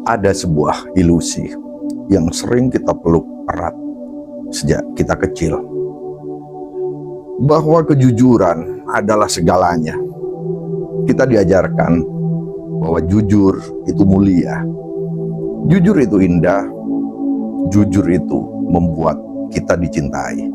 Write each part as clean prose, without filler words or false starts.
Ada sebuah ilusi yang sering kita peluk erat sejak kita kecil, bahwa kejujuran adalah segalanya. Kita diajarkan bahwa jujur itu mulia, jujur itu indah, jujur itu membuat kita dicintai.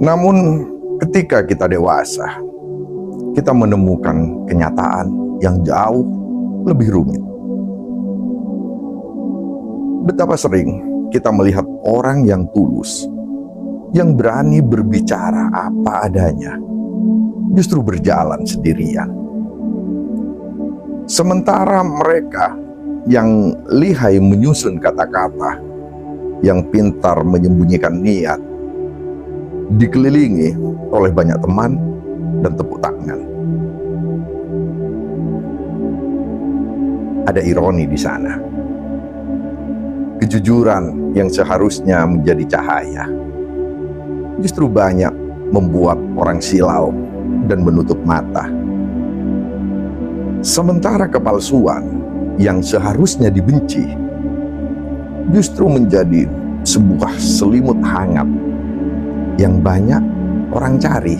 Namun ketika kita dewasa, kita menemukan kenyataan yang jauh lebih rumit. Betapa sering kita melihat orang yang tulus, yang berani berbicara apa adanya, justru berjalan sendirian. Sementara mereka yang lihai menyusun kata-kata, yang pintar menyembunyikan niat, dikelilingi oleh banyak teman dan tepuk tangan. Ada ironi di sana. Kejujuran yang seharusnya menjadi cahaya, justru banyak membuat orang silau dan menutup mata. Sementara kepalsuan yang seharusnya dibenci, justru menjadi sebuah selimut hangat yang banyak orang cari.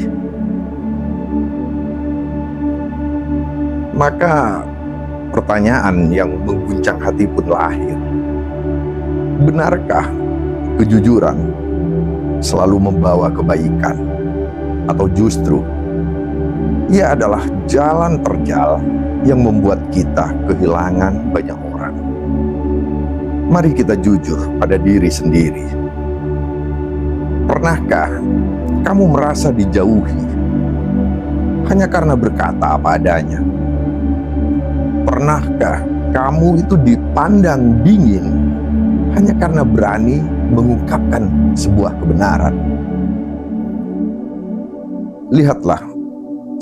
Maka pertanyaan yang mengguncang hati pun lahir. Benarkah kejujuran selalu membawa kebaikan? Atau justru ia adalah jalan terjal yang membuat kita kehilangan banyak orang? Mari kita jujur pada diri sendiri. Pernahkah kamu merasa dijauhi hanya karena berkata apa adanya? Pernahkah kamu itu dipandang dingin hanya karena berani mengungkapkan sebuah kebenaran? Lihatlah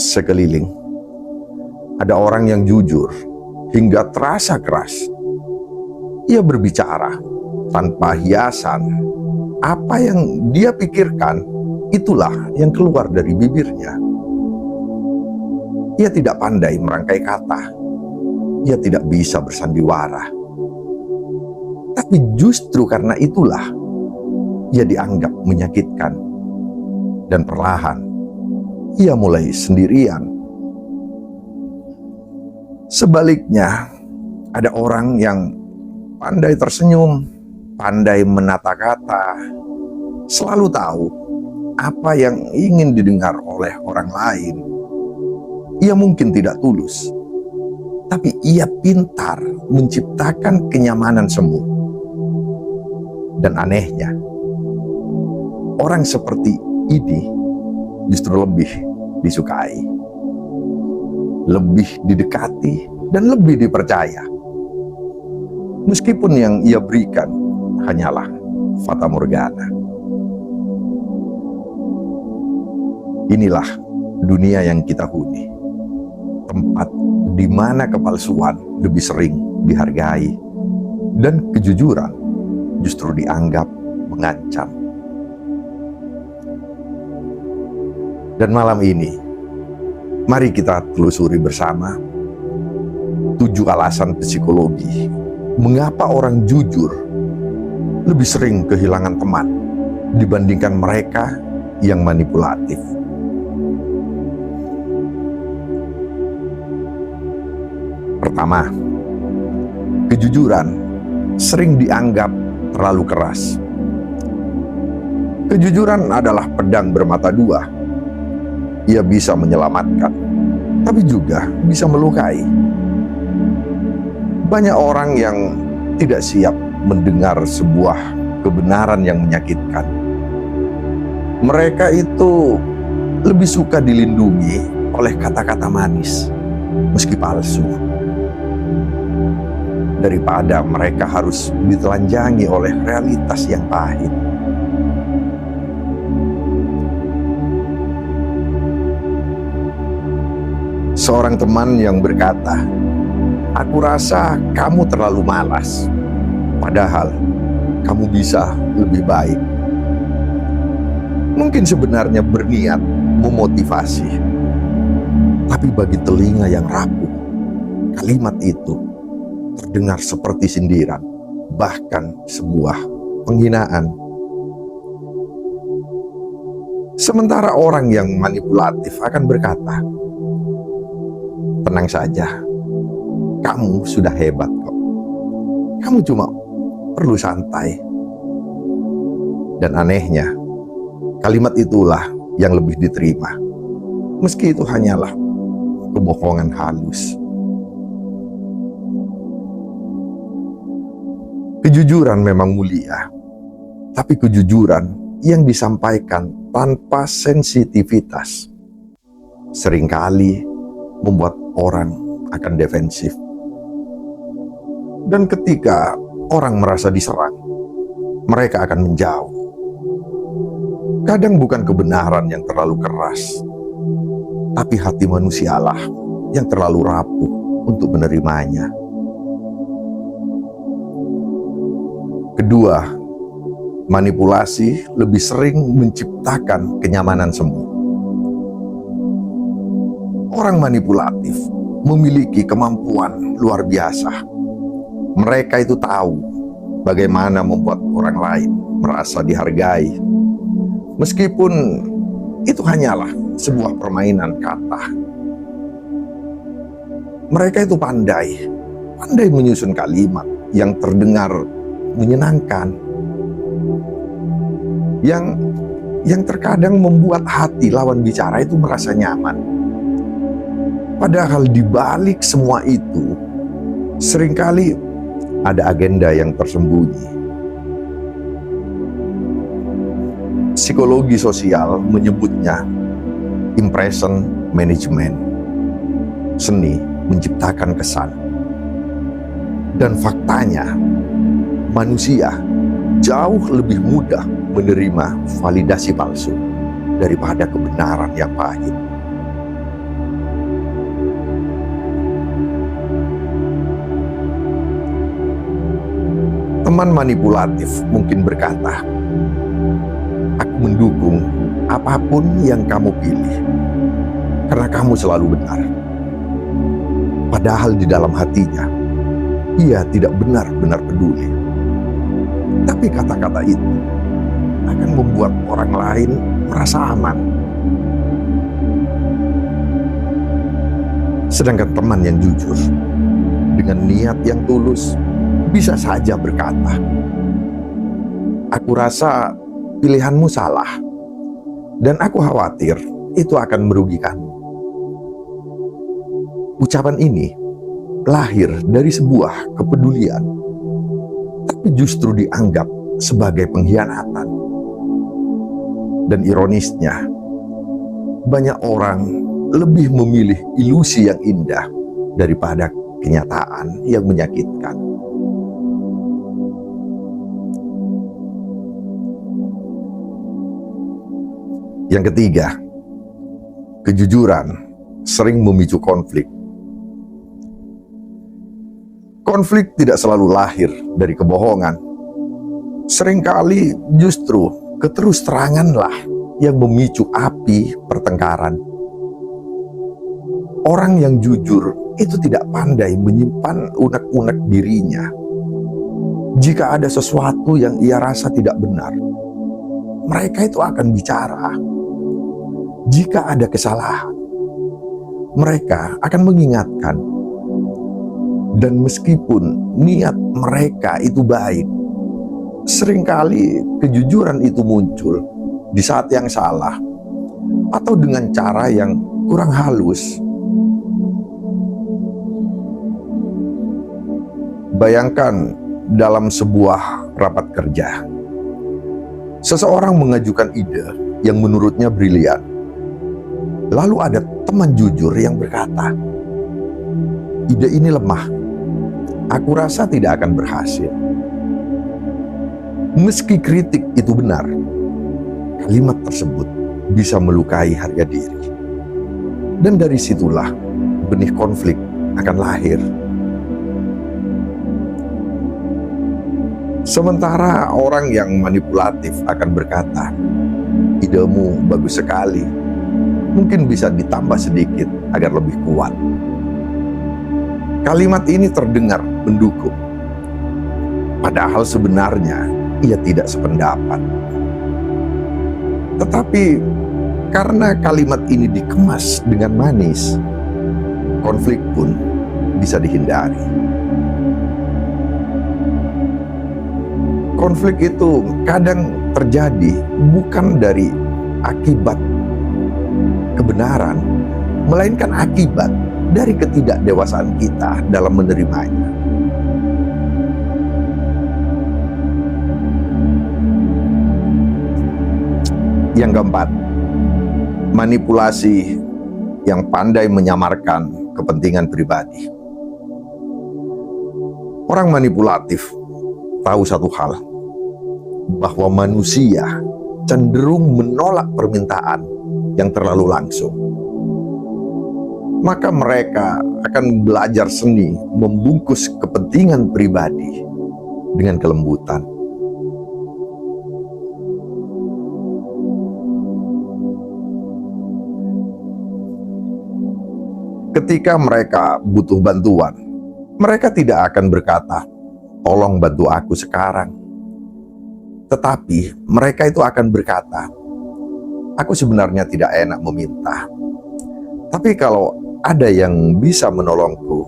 sekeliling. Ada orang yang jujur hingga terasa keras. Ia berbicara tanpa hiasan. Apa yang dia pikirkan, itulah yang keluar dari bibirnya. Ia tidak pandai merangkai kata. Ia tidak bisa bersandiwara. Tapi justru karena itulah ia dianggap menyakitkan. Dan perlahan ia mulai sendirian. Sebaliknya, ada orang yang pandai tersenyum, pandai menata kata, selalu tahu apa yang ingin didengar oleh orang lain. Ia mungkin tidak tulus, tapi ia pintar menciptakan kenyamanan semu. Dan anehnya, orang seperti ini justru lebih disukai, lebih didekati, dan lebih dipercaya. Meskipun yang ia berikan hanyalah fata morgana. Inilah dunia yang kita huni. Tempat di mana kepalsuan lebih sering dihargai dan kejujuran justru dianggap mengancam. Dan malam ini, mari kita telusuri bersama 7 alasan psikologi mengapa orang jujur lebih sering kehilangan teman dibandingkan mereka yang manipulatif. Pertama, kejujuran sering dianggap terlalu keras. Kejujuran adalah pedang bermata dua. Ia bisa menyelamatkan, tapi juga bisa melukai. Banyak orang yang tidak siap mendengar sebuah kebenaran yang menyakitkan. Mereka itu lebih suka dilindungi oleh kata-kata manis, meski palsu, daripada mereka harus ditelanjangi oleh realitas yang pahit. Seorang teman yang berkata, "Aku rasa kamu terlalu malas, padahal kamu bisa lebih baik." Mungkin sebenarnya berniat memotivasi, tapi bagi telinga yang rapuh, kalimat itu terdengar seperti sindiran, bahkan sebuah penghinaan. Sementara orang yang manipulatif akan berkata, "Tenang saja, kamu sudah hebat kok. Kamu cuma perlu santai." Dan anehnya, kalimat itulah yang lebih diterima, meski itu hanyalah kebohongan halus. Kejujuran memang mulia, tapi kejujuran yang disampaikan tanpa sensitivitas seringkali membuat orang akan defensif. Dan ketika orang merasa diserang, mereka akan menjauh. Kadang bukan kebenaran yang terlalu keras, tapi hati manusialah yang terlalu rapuh untuk menerimanya. Kedua, manipulasi lebih sering menciptakan kenyamanan semu. Orang manipulatif memiliki kemampuan luar biasa. Mereka itu tahu bagaimana membuat orang lain merasa dihargai, meskipun itu hanyalah sebuah permainan kata. Mereka itu pandai menyusun kalimat yang terdengar menyenangkan, yang terkadang membuat hati lawan bicara itu merasa nyaman. Padahal di balik semua itu, seringkali ada agenda yang tersembunyi. Psikologi sosial menyebutnya impression management. Seni menciptakan kesan. Dan faktanya, manusia jauh lebih mudah menerima validasi palsu daripada kebenaran yang pahit. Teman manipulatif mungkin berkata, "Aku mendukung apapun yang kamu pilih, karena kamu selalu benar." Padahal di dalam hatinya, ia tidak benar-benar peduli. Tapi kata-kata itu akan membuat orang lain merasa aman. Sedangkan teman yang jujur, dengan niat yang tulus, bisa saja berkata, "Aku rasa pilihanmu salah, dan aku khawatir itu akan merugikanmu." Ucapan ini lahir dari sebuah kepedulian, tapi justru dianggap sebagai pengkhianatan. Dan ironisnya, banyak orang lebih memilih ilusi yang indah daripada kenyataan yang menyakitkan. Yang ketiga, kejujuran sering memicu konflik. Konflik tidak selalu lahir dari kebohongan. Seringkali justru keterus-teranganlah yang memicu api pertengkaran. Orang yang jujur itu tidak pandai menyimpan unek-unek dirinya. Jika ada sesuatu yang ia rasa tidak benar, mereka itu akan bicara. Jika ada kesalahan, mereka akan mengingatkan. Dan meskipun niat mereka itu baik, seringkali kejujuran itu muncul di saat yang salah atau dengan cara yang kurang halus. Bayangkan dalam sebuah rapat kerja, seseorang mengajukan ide yang menurutnya brilian. Lalu ada teman jujur yang berkata, "Ide ini lemah. Aku rasa tidak akan berhasil." Meski kritik itu benar, kalimat tersebut bisa melukai harga diri. Dan dari situlah benih konflik akan lahir. Sementara orang yang manipulatif akan berkata, "Idemu bagus sekali. Mungkin bisa ditambah sedikit agar lebih kuat." Kalimat ini terdengar mendukung. Padahal sebenarnya ia tidak sependapat. Tetapi karena kalimat ini dikemas dengan manis, konflik pun bisa dihindari. Konflik itu kadang terjadi bukan dari akibat kebenaran, melainkan akibat dari ketidakdewasaan kita dalam menerimanya. Yang keempat, manipulasi yang pandai menyamarkan kepentingan pribadi. Orang manipulatif tahu satu hal, bahwa manusia cenderung menolak permintaan yang terlalu langsung. Maka mereka akan belajar seni membungkus kepentingan pribadi dengan kelembutan. Ketika mereka butuh bantuan, mereka tidak akan berkata, "Tolong bantu aku sekarang." Tetapi mereka itu akan berkata, "Aku sebenarnya tidak enak meminta. Tapi kalau ada yang bisa menolongku,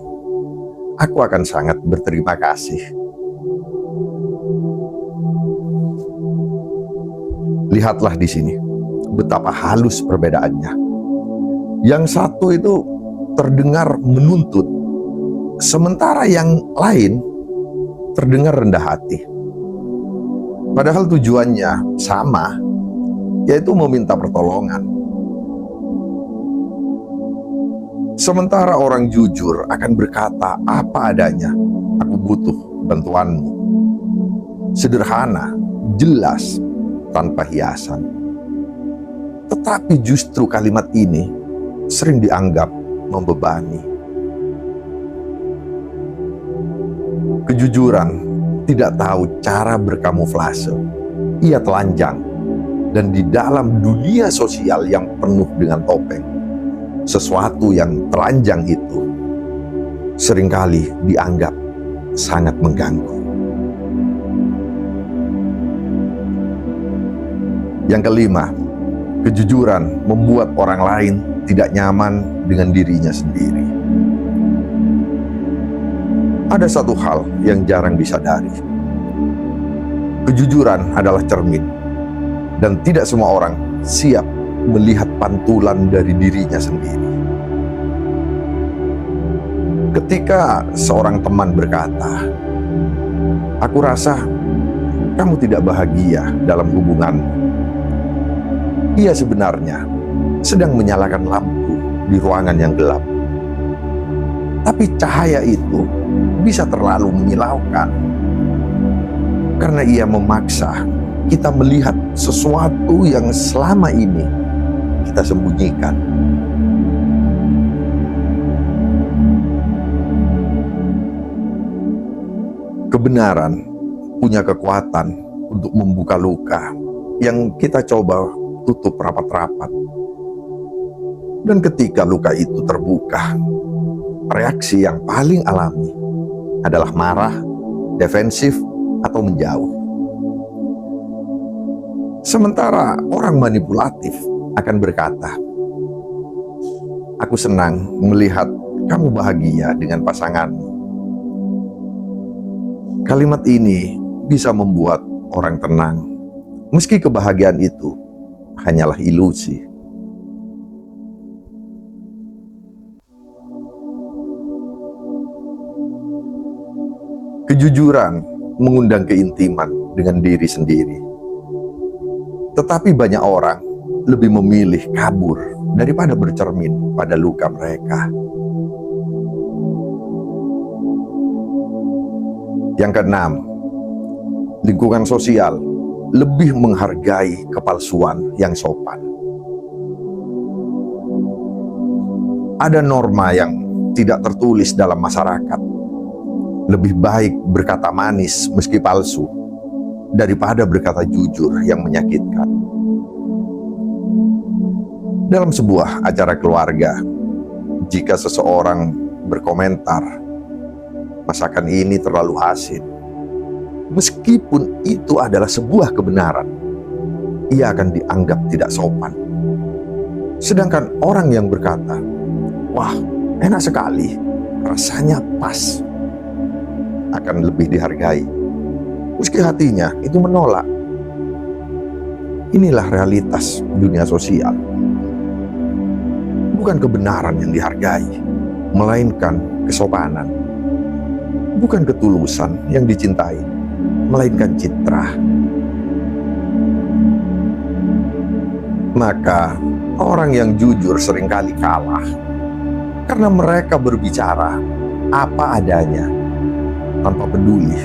aku akan sangat berterima kasih." Lihatlah di sini betapa halus perbedaannya. Yang satu itu terdengar menuntut, sementara yang lain terdengar rendah hati. Padahal tujuannya sama, yaitu meminta pertolongan. Sementara orang jujur akan berkata apa adanya, "Aku butuh bantuanmu." Sederhana, jelas, tanpa hiasan. Tetapi justru kalimat ini sering dianggap membebani. Kejujuran tidak tahu cara berkamuflase. Ia telanjang, dan di dalam dunia sosial yang penuh dengan topeng, sesuatu yang telanjang itu seringkali dianggap sangat mengganggu. Yang kelima, kejujuran membuat orang lain tidak nyaman dengan dirinya sendiri. Ada satu hal yang jarang disadari. Kejujuran adalah cermin, dan tidak semua orang siap melihat pantulan dari dirinya sendiri. Ketika seorang teman berkata, "Aku rasa kamu tidak bahagia dalam hubunganmu," ia sebenarnya sedang menyalakan lampu di ruangan yang gelap. Tapi cahaya itu bisa terlalu menyilaukan, karena ia memaksa kita melihat sesuatu yang selama ini kita sembunyikan. Kebenaran punya kekuatan untuk membuka luka yang kita coba tutup rapat-rapat. Dan ketika luka itu terbuka, reaksi yang paling alami adalah marah, defensif, atau menjauh. Sementara orang manipulatif akan berkata, "Aku senang melihat kamu bahagia dengan pasanganmu." Kalimat ini bisa membuat orang tenang, meski kebahagiaan itu hanyalah ilusi. Kejujuran mengundang keintiman dengan diri sendiri. Tetapi banyak orang lebih memilih kabur daripada bercermin pada luka mereka. Yang keenam, lingkungan sosial lebih menghargai kepalsuan yang sopan. Ada norma yang tidak tertulis dalam masyarakat. Lebih baik berkata manis meski palsu daripada berkata jujur yang menyakitkan. Dalam sebuah acara keluarga, jika seseorang berkomentar, masakan ini terlalu asin. Meskipun itu adalah sebuah kebenaran, ia akan dianggap tidak sopan. Sedangkan orang yang berkata, wah, enak sekali, rasanya pas, akan lebih dihargai, meski hatinya itu menolak. Inilah realitas dunia sosial. Bukan kebenaran yang dihargai, melainkan kesopanan. Bukan ketulusan yang dicintai, melainkan citra. Maka orang yang jujur seringkali kalah karena mereka berbicara apa adanya, tanpa peduli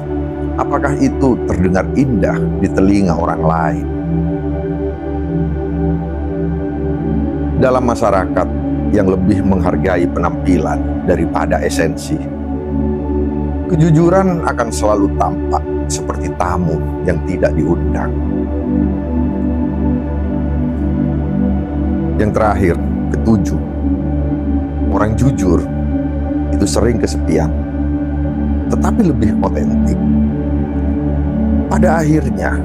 apakah itu terdengar indah di telinga orang lain. Dalam masyarakat yang lebih menghargai penampilan daripada esensi, kejujuran akan selalu tampak seperti tamu yang tidak diundang. Yang terakhir, ketujuh, orang jujur itu sering kesepian, tetapi lebih otentik. Pada akhirnya,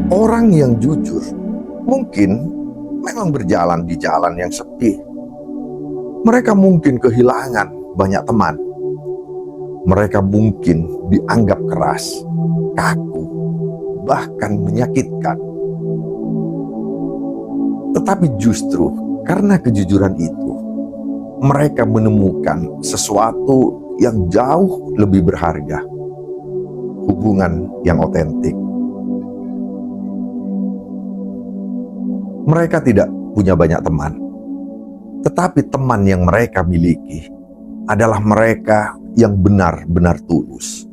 orang yang jujur mungkin memang berjalan di jalan yang sepi. Mereka mungkin kehilangan banyak teman. Mereka mungkin dianggap keras, kaku, bahkan menyakitkan. Tetapi justru karena kejujuran itu, mereka menemukan sesuatu yang jauh lebih berharga. Hubungan yang otentik. Mereka tidak punya banyak teman, tetapi teman yang mereka miliki adalah mereka yang benar-benar tulus.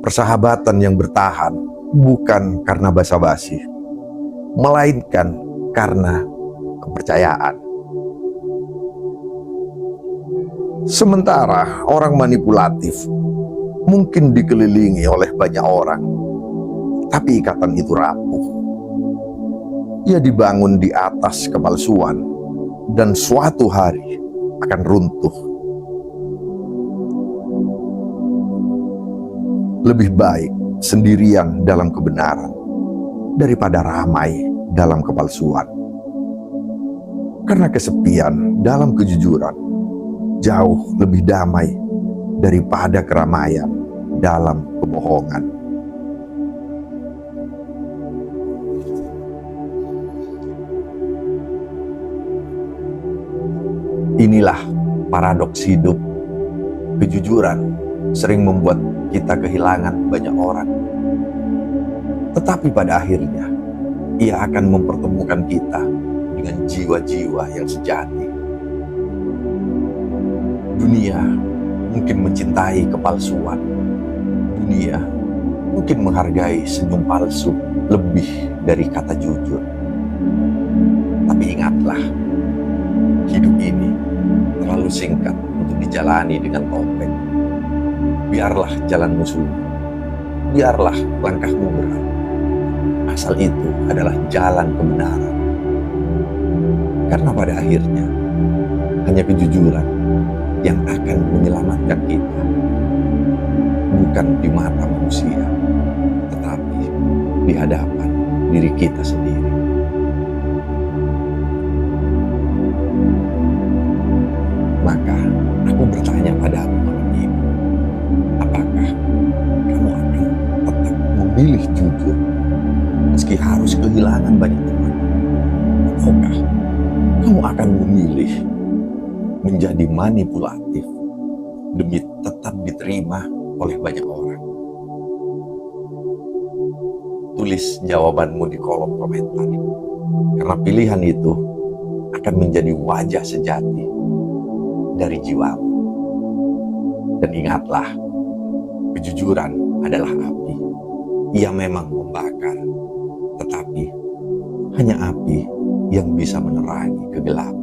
Persahabatan yang bertahan bukan karena basa-basi, melainkan karena kepercayaan. Sementara orang manipulatif mungkin dikelilingi oleh banyak orang, tapi ikatan itu rapuh. Ia dibangun di atas kepalsuan dan suatu hari akan runtuh. Lebih baik sendirian dalam kebenaran daripada ramai dalam kepalsuan. Karena kesepian dalam kejujuran jauh lebih damai daripada keramaian dalam kebohongan. Inilah paradoks hidup. Kejujuran sering membuat kita kehilangan banyak orang. Tetapi pada akhirnya, ia akan mempertemukan kita dengan jiwa-jiwa yang sejati. Dunia mungkin mencintai kepalsuan. Dunia mungkin menghargai senyum palsu lebih dari kata jujur. Tapi ingatlah, hidup ini terlalu singkat untuk dijalani dengan topeng. Biarlah jalanmu sulit, biarlah langkahmu berat, asal itu adalah jalan kebenaran. Karena pada akhirnya hanya kejujuran yang akan menyelamatkan kita, bukan di mata manusia, tetapi di hadapan diri kita sendiri. Maka aku bertanya padamu malam ini, apakah kamu akan tetap memilih jujur meski harus kehilangan banyak teman? Ataukah kamu akan memilih menjadi manipulatif demi tetap diterima oleh banyak orang? Tulis jawabanmu di kolom komentar, karena pilihan itu akan menjadi wajah sejati dari jiwamu. Dan ingatlah, kejujuran adalah api. Ia memang membakar, tetapi hanya api yang bisa menerangi kegelapan.